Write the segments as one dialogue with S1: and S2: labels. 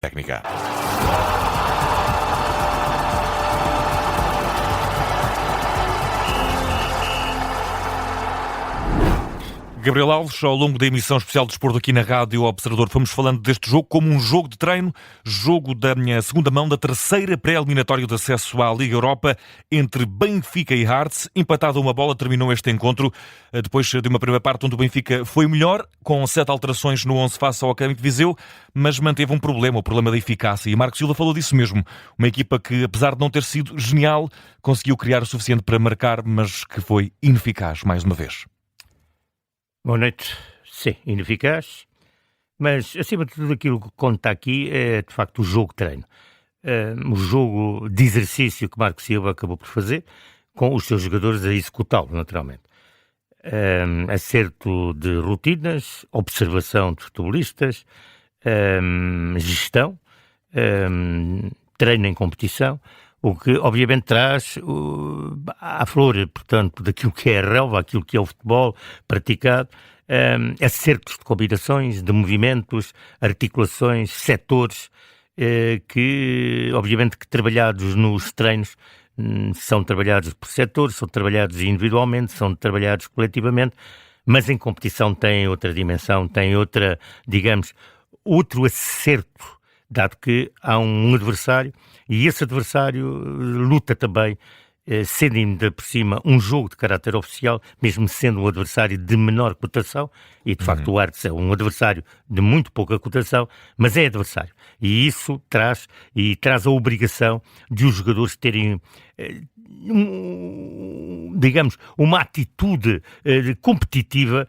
S1: Técnica. Gabriel Alves, ao longo da emissão especial de desporto aqui na Rádio Observador, fomos falando deste jogo como um jogo de treino, jogo da minha segunda mão da terceira pré-eliminatória de acesso à Liga Europa entre Benfica e Hearts. Empatado a uma bola, terminou este encontro depois de uma primeira parte onde o Benfica foi melhor, com 7 alterações no 11 face ao Académico de Viseu, mas manteve um problema, o problema da eficácia. E Marcos Silva falou disso mesmo. Uma equipa que, apesar de não ter sido genial, conseguiu criar o suficiente para marcar, mas que foi ineficaz mais uma vez.
S2: Boa noite. Sim, ineficaz, mas acima de tudo aquilo que conta aqui é de facto o jogo de treino. O jogo de exercício que Marco Silva acabou por fazer, com os seus jogadores a executá-lo, naturalmente. Acerto de rotinas, observação de futebolistas, gestão, treino em competição, o que obviamente traz à flor, portanto, daquilo que é a relva, aquilo que é o futebol praticado, acertos de combinações, de movimentos, articulações, setores, que obviamente que trabalhados nos treinos são trabalhados por setores, são trabalhados individualmente, são trabalhados coletivamente, mas em competição tem outra dimensão, tem outra, digamos, outro acerto, dado que há um adversário, e esse adversário luta também, sendo ainda por cima um jogo de caráter oficial, mesmo sendo um adversário de menor cotação, e de facto o Hearts é um adversário de muito pouca cotação, mas é adversário. E isso traz a obrigação de os jogadores terem, digamos, uma atitude competitiva,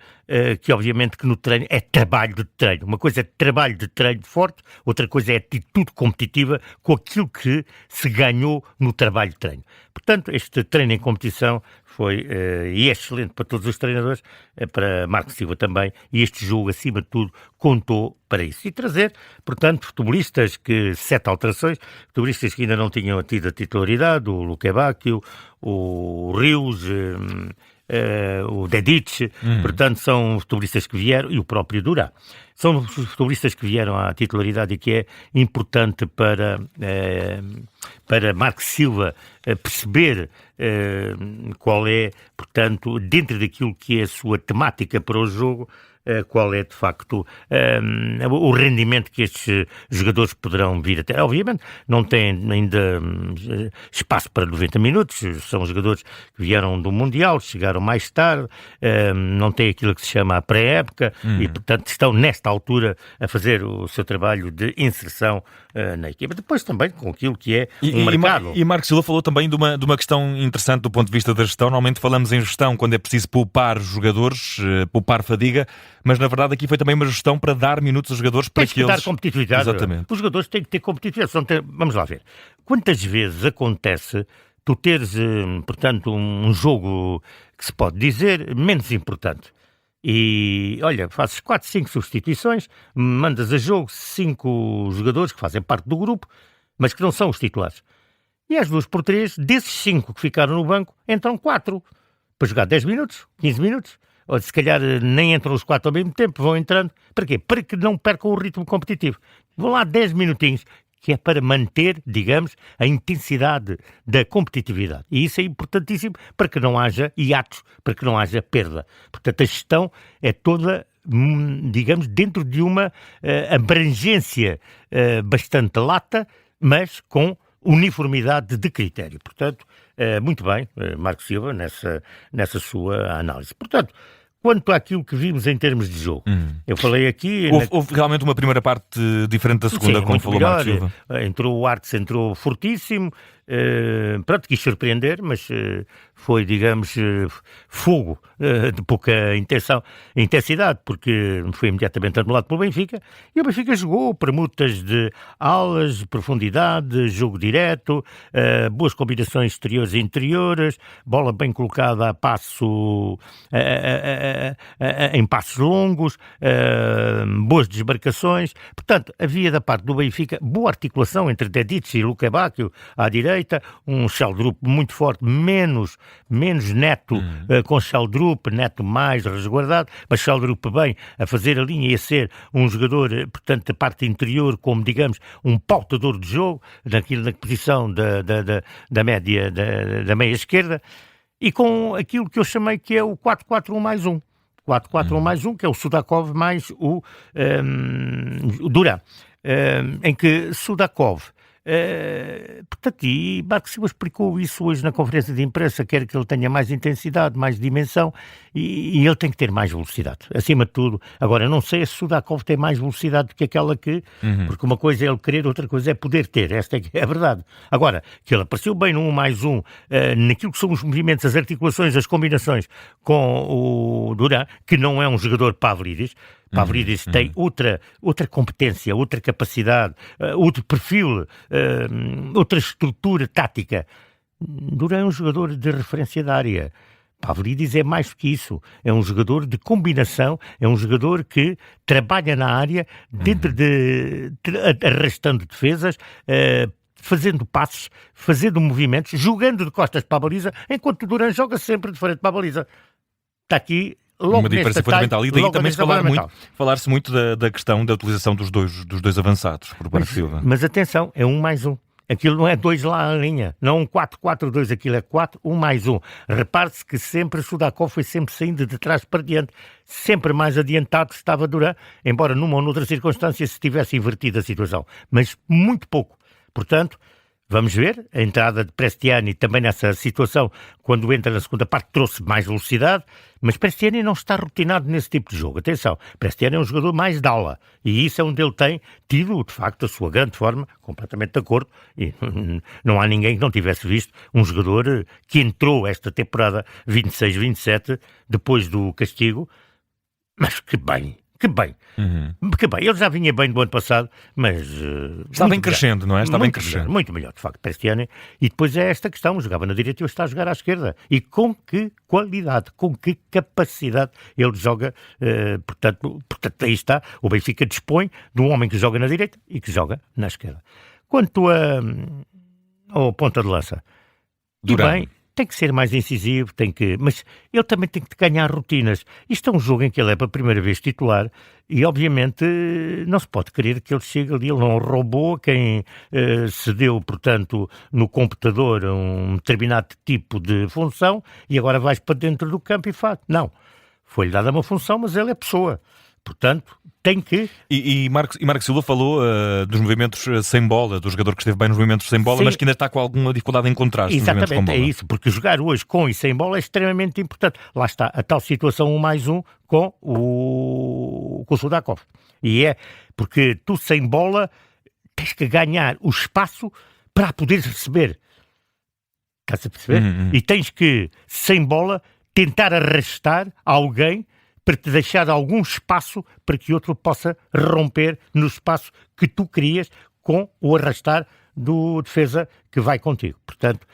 S2: que obviamente que no treino é trabalho de treino. Uma coisa é trabalho de treino forte, outra coisa é atitude competitiva com aquilo que se ganhou no trabalho de treino. Portanto, este treino em competição foi e é excelente para todos os treinadores, para Marco Silva também, e este jogo, acima de tudo, contou para isso. E trazer, portanto, futebolistas que, 7 alterações, futebolistas que ainda não tinham tido a titularidade, o Luque Bacchio, o Rios, o Dedic, portanto são futebolistas que vieram, e o próprio Durá. São futebolistas que vieram à titularidade e que é importante para Marco Silva perceber qual é, portanto, dentro daquilo que é a sua temática para o jogo, qual é de facto o rendimento que estes jogadores poderão vir a ter. Obviamente não têm ainda espaço para 90 minutos, são jogadores que vieram do Mundial, chegaram mais tarde, não têm aquilo que se chama a pré-época e portanto estão nesta altura a fazer o seu trabalho de inserção na equipa. Depois também com aquilo que é um mercado.
S1: E Marco Silva falou também de uma questão interessante do ponto de vista da gestão. Normalmente falamos em gestão quando é preciso poupar jogadores, poupar fadiga, mas na verdade aqui foi também uma gestão para dar minutos aos jogadores para que eles...
S2: dar competitividade.
S1: Exatamente.
S2: Os jogadores têm que ter competitividade. Vamos lá ver. Quantas vezes acontece tu teres, portanto, um jogo que se pode dizer menos importante? E, olha, fazes 4, 5 substituições, mandas a jogo 5 jogadores que fazem parte do grupo, mas que não são os titulares. E às 2x3, desses 5 que ficaram no banco, entram 4 para jogar 10 minutos, 15 minutos. Ou se calhar nem entram os 4 ao mesmo tempo, vão entrando. Para quê? Para que não percam o ritmo competitivo. Vão lá 10 minutinhos, que é para manter, digamos, a intensidade da competitividade. E isso é importantíssimo para que não haja hiatos, para que não haja perda. Portanto, a gestão é toda, digamos, dentro de uma abrangência bastante lata, mas com uniformidade de critério. Portanto, muito bem, Marco Silva, nessa sua análise. Portanto, quanto àquilo que vimos em termos de jogo, eu falei aqui...
S1: Houve realmente uma primeira parte diferente da segunda,
S2: sim,
S1: como falou Marco Silva.
S2: O Hearts entrou fortíssimo, pronto, quis surpreender, mas foi, digamos, fogo de pouca intensidade, porque foi imediatamente anulado pelo Benfica, e o Benfica jogou permutas de alas, profundidade, jogo direto, boas combinações exteriores e interiores, bola bem colocada a passo, em passos longos, boas desmarcações. Portanto, havia da parte do Benfica boa articulação entre Dedic e Luque Bacchio à direita, direita, um Sheldrup muito forte, menos Neto, com Sheldrup, Neto mais resguardado, mas Sheldrup bem a fazer a linha e a ser um jogador, portanto, da parte interior, como, digamos, um pautador de jogo, na posição da média, da meia esquerda, e com aquilo que eu chamei que é o 4-4-1 mais 1. 4-4-1 mais 1, que é o Sudakov mais o Duran, em que Sudakov, portanto, e Marco Silva explicou isso hoje na conferência de imprensa, quer que ele tenha mais intensidade, mais dimensão, e ele tem que ter mais velocidade, acima de tudo. Agora, eu não sei se Sudakov tem mais velocidade do que aquela que, porque uma coisa é ele querer, outra coisa é poder ter, esta é que é a verdade. Agora, que ele apareceu bem no 1 mais 1, naquilo que são os movimentos, as articulações, as combinações com o Duran, que não é um jogador Pavlidis. Pavlidis tem outra competência, outra capacidade, outro perfil, outra estrutura tática. Duran é um jogador de referência da área. Pavlidis é mais do que isso. É um jogador de combinação, é um jogador que trabalha na área, dentro arrastando defesas, fazendo passes, fazendo movimentos, jogando de costas para a baliza, enquanto o Duran joga sempre de frente para a baliza. Está aqui logo
S1: uma diferença fundamental. E daí também falar-se muito da questão da utilização dos dois avançados por Marco Silva.
S2: Mas atenção, é 1 mais 1. Aquilo não é 2 lá na linha, não é um 4-4-2, aquilo é 4-1 mais 1. Repare-se que sempre Sudakov foi sempre saindo de trás para diante, sempre mais adiantado estava Duran, embora numa ou noutra circunstância se tivesse invertido a situação, mas muito pouco. Portanto, vamos ver, a entrada de Prestiani também nessa situação, quando entra na segunda parte, trouxe mais velocidade, mas Prestiani não está rotinado nesse tipo de jogo. Atenção, Prestiani é um jogador mais de aula, e isso é onde ele tem tido, de facto, a sua grande forma, completamente de acordo, e não há ninguém que não tivesse visto um jogador que entrou esta temporada 26-27, depois do castigo, mas que bem. Que bem, ele já vinha bem do ano passado, mas...
S1: Está bem crescendo, não é? Está bem crescendo.
S2: Muito melhor, de facto, Prestiani. E depois é esta questão, jogava na direita e hoje está a jogar à esquerda. E com que qualidade, com que capacidade ele joga, portanto, aí está, o Benfica dispõe de um homem que joga na direita e que joga na esquerda. Quanto ao ponta de lança,
S1: Duran.
S2: Bem, tem que ser mais incisivo, mas ele também tem que ganhar rotinas. Isto é um jogo em que ele é pela primeira vez titular e, obviamente, não se pode querer que ele chegue ali. Ele não roubou quem cedeu, portanto, no computador um determinado tipo de função e agora vais para dentro do campo e faz. Não. Foi-lhe dada uma função, mas ele é pessoa. Portanto, tem que...
S1: E Marco Silva falou dos movimentos sem bola, do jogador que esteve bem nos movimentos sem bola, sim, mas que ainda está com alguma dificuldade em encontrar os movimentos com bola.
S2: É isso, porque jogar hoje com e sem bola é extremamente importante. Lá está, a tal situação 1 mais 1 com o Sudakov. E é porque tu sem bola tens que ganhar o espaço para poderes receber. Estás a perceber? E tens que, sem bola, tentar arrastar alguém para te deixar algum espaço para que outro possa romper no espaço que tu crias com o arrastar do defesa que vai contigo. Portanto,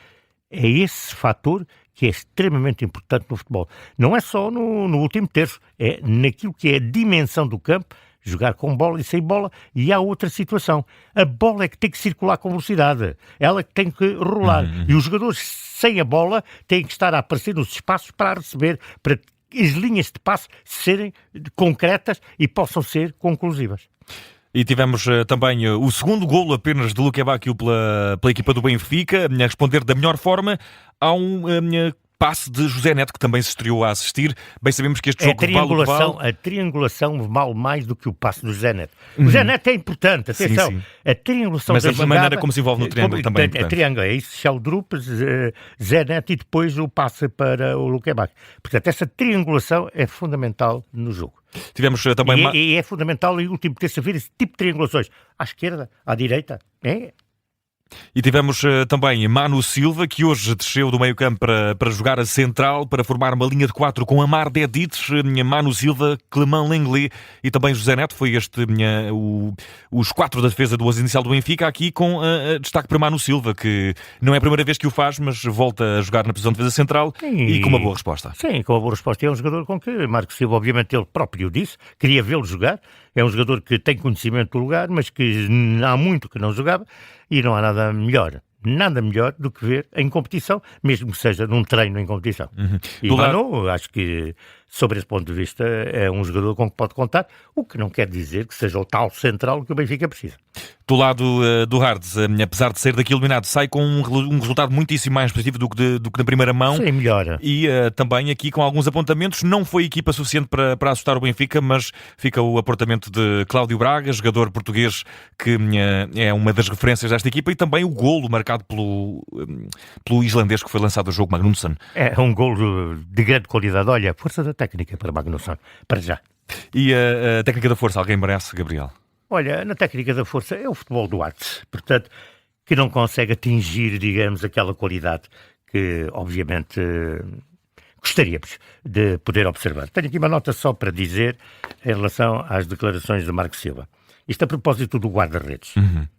S2: é esse fator que é extremamente importante no futebol. Não é só no último terço, é naquilo que é a dimensão do campo, jogar com bola e sem bola, e há outra situação. A bola é que tem que circular com velocidade, ela que tem que rolar. E os jogadores sem a bola têm que estar a aparecer nos espaços para a receber, para as linhas de passe serem concretas e possam ser conclusivas.
S1: E tivemos também o segundo golo apenas de Luque Bacchio pela equipa do Benfica, a responder da melhor forma a um passe de José Neto, que também se estreou a assistir. Bem sabemos que este jogo
S2: a triangulação vale mais do que o passe do José Neto. O José Neto é importante, atenção. Sim. A triangulação
S1: mas
S2: da
S1: a maneira como se envolve no triângulo também é
S2: triângulo, é isso, Sheldrup, José Neto e depois o passe para o Luque Bacchio. Portanto, essa triangulação é fundamental no jogo.
S1: Tivemos também
S2: e é fundamental em último terça-feira esse tipo de triangulações. À esquerda, à direita,
S1: E tivemos também Manu Silva, que hoje desceu do meio-campo para jogar a central, para formar uma linha de 4 com Amar Dedic, Manu Silva, Clément Lenglet e também José Neto. Foi os 4 da defesa do 11 inicial do Benfica, aqui com destaque para Manu Silva, que não é a primeira vez que o faz, mas volta a jogar na posição de defesa central e com uma boa resposta.
S2: Sim, com uma boa resposta. É um jogador com que Marco Silva, obviamente, ele próprio disse, queria vê-lo jogar. É um jogador que tem conhecimento do lugar, mas que há muito que não jogava e não há nada melhor nada melhor do que ver em competição, mesmo que seja num treino em competição. E Manu, acho que, sobre esse ponto de vista, é um jogador com que pode contar, o que não quer dizer que seja o tal central que o Benfica precisa.
S1: Do lado do Hards, apesar de ser daqui eliminado, sai com um resultado muitíssimo mais positivo do que na primeira mão.
S2: Sim, melhora.
S1: E também aqui com alguns apontamentos. Não foi equipa suficiente para assustar o Benfica, mas fica o apontamento de Cláudio Braga, jogador português que é uma das referências desta equipa, e também o golo marcado pelo islandês que foi lançado ao jogo, Magnusson.
S2: É um golo de grande qualidade. Olha, força da técnica para Magnusson, para já.
S1: E a técnica da força, alguém merece, Gabriel?
S2: Olha, na técnica da força é o futebol do arte, portanto, que não consegue atingir, digamos, aquela qualidade que, obviamente, gostaríamos de poder observar. Tenho aqui uma nota só para dizer em relação às declarações de Marco Silva. Isto a propósito do guarda-redes.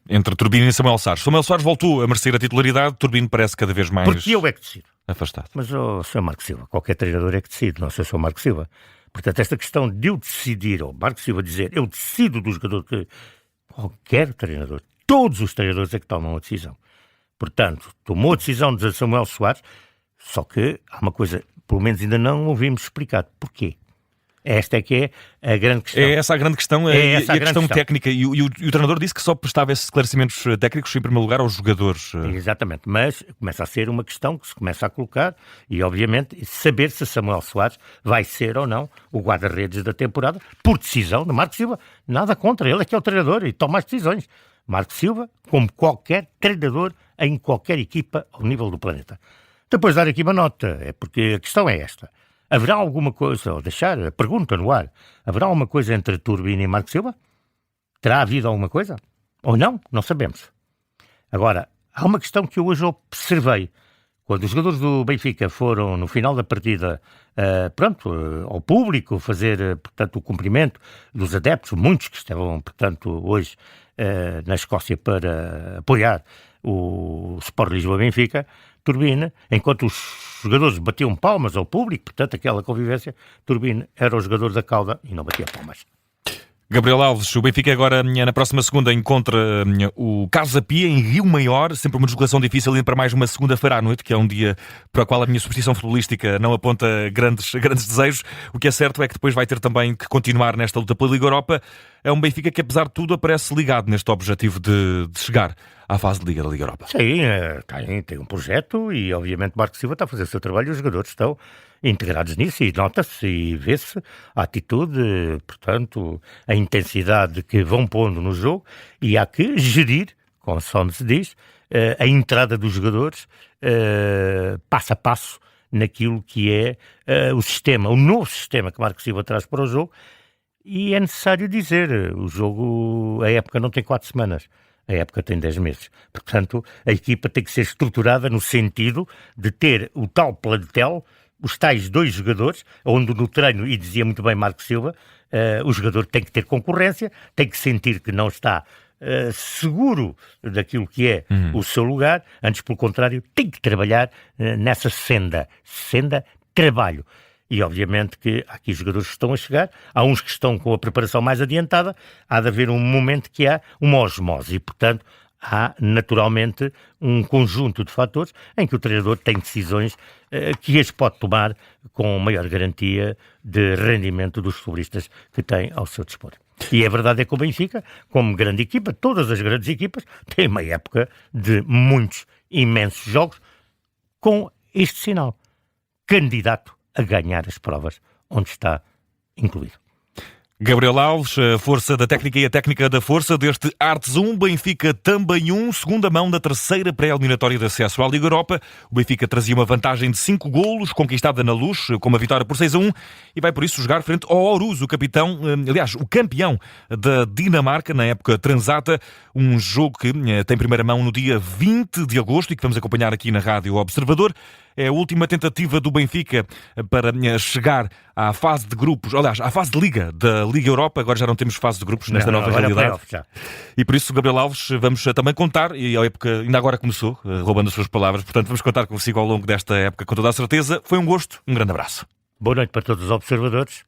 S1: Entre Turbino e Samuel Soares. Samuel Soares voltou a merecer a titularidade, Turbino parece cada vez mais...
S2: Porque eu é que decido.
S1: Afastado.
S2: Mas o Sr. Marco Silva, qualquer treinador é que decide, não sei se o Sr. Marco Silva. Portanto, esta questão de eu decidir, ou Marco Silva dizer, eu decido do jogador que... Qualquer treinador, todos os treinadores é que tomam a decisão. Portanto, tomou a decisão de Samuel Soares, só que há uma coisa, pelo menos ainda não ouvimos explicado. Porquê? Esta é que é a grande questão.
S1: É essa a grande questão, e a questão técnica. E o treinador disse que só prestava esses esclarecimentos técnicos, em primeiro lugar, aos jogadores.
S2: Exatamente, mas começa a ser uma questão que se começa a colocar e, obviamente, saber se Samuel Soares vai ser ou não o guarda-redes da temporada, por decisão de Marco Silva. Nada contra, ele é que é o treinador e toma as decisões. Marco Silva, como qualquer treinador em qualquer equipa ao nível do planeta. Depois dar aqui uma nota, é porque a questão é esta. Haverá alguma coisa, ou deixar a pergunta no ar, haverá alguma coisa entre Turbino e Marco Silva? Terá havido alguma coisa? Ou não? Não sabemos. Agora, há uma questão que eu hoje observei. Quando os jogadores do Benfica foram, no final da partida, ao público, fazer, portanto, o cumprimento dos adeptos, muitos que estavam, portanto, hoje na Escócia para apoiar o Sport Lisboa-Benfica, Turbine, enquanto os jogadores batiam palmas ao público, portanto, aquela convivência, Turbine era o jogador da cauda e não batia palmas.
S1: Gabriel Alves, o Benfica agora, na próxima segunda, encontra o Casa Pia em Rio Maior, sempre uma deslocação difícil, indo para mais uma segunda-feira à noite, que é um dia para o qual a minha superstição futebolística não aponta grandes desejos. O que é certo é que depois vai ter também que continuar nesta luta pela Liga Europa. É um Benfica que, apesar de tudo, aparece ligado neste objetivo de chegar à fase de Liga da Liga Europa.
S2: Sim, tem um projeto e, obviamente, Marco Silva está a fazer o seu trabalho e os jogadores estão integrados nisso e nota-se e vê-se a atitude, portanto, a intensidade que vão pondo no jogo e há que gerir, conforme se diz, a entrada dos jogadores passo a passo naquilo que é o sistema, o novo sistema que Marco Silva traz para o jogo. E é necessário dizer, a época não tem 4 semanas. A época tem 10 meses. Portanto, a equipa tem que ser estruturada no sentido de ter o tal plantel, os tais 2 jogadores, onde no treino, e dizia muito bem Marco Silva, o jogador tem que ter concorrência, tem que sentir que não está seguro daquilo que é o seu lugar, antes, pelo contrário, tem que trabalhar nessa senda trabalho. E, obviamente, que há aqui jogadores que estão a chegar, há uns que estão com a preparação mais adiantada, há de haver um momento que há uma osmose e, portanto, há, naturalmente, um conjunto de fatores em que o treinador tem decisões que as pode tomar com maior garantia de rendimento dos futebolistas que tem ao seu dispor. E a verdade é que o Benfica, como grande equipa, todas as grandes equipas, têm uma época de muitos, imensos jogos com este sinal. Candidato a ganhar as provas onde está incluído.
S1: Gabriel Alves, a força da técnica e a técnica da força deste Artes 1, Benfica também 1, segunda mão da terceira pré-eliminatória de acesso à Liga Europa. O Benfica trazia uma vantagem de 5 golos, conquistada na Luz, com uma vitória por 6-1, e vai por isso jogar frente ao Aarhus, o campeão da Dinamarca na época transata, um jogo que tem primeira mão no dia 20 de agosto e que vamos acompanhar aqui na Rádio Observador. É a última tentativa do Benfica para chegar à fase de grupos, aliás, à fase de Liga da Liga Europa. Agora já não temos fase de grupos nesta nova realidade. E por isso, Gabriel Alves, vamos também contar, e a época ainda agora começou, roubando as suas palavras, portanto vamos contar consigo ao longo desta época com toda a certeza. Foi um gosto, um grande abraço.
S2: Boa noite para todos os observadores.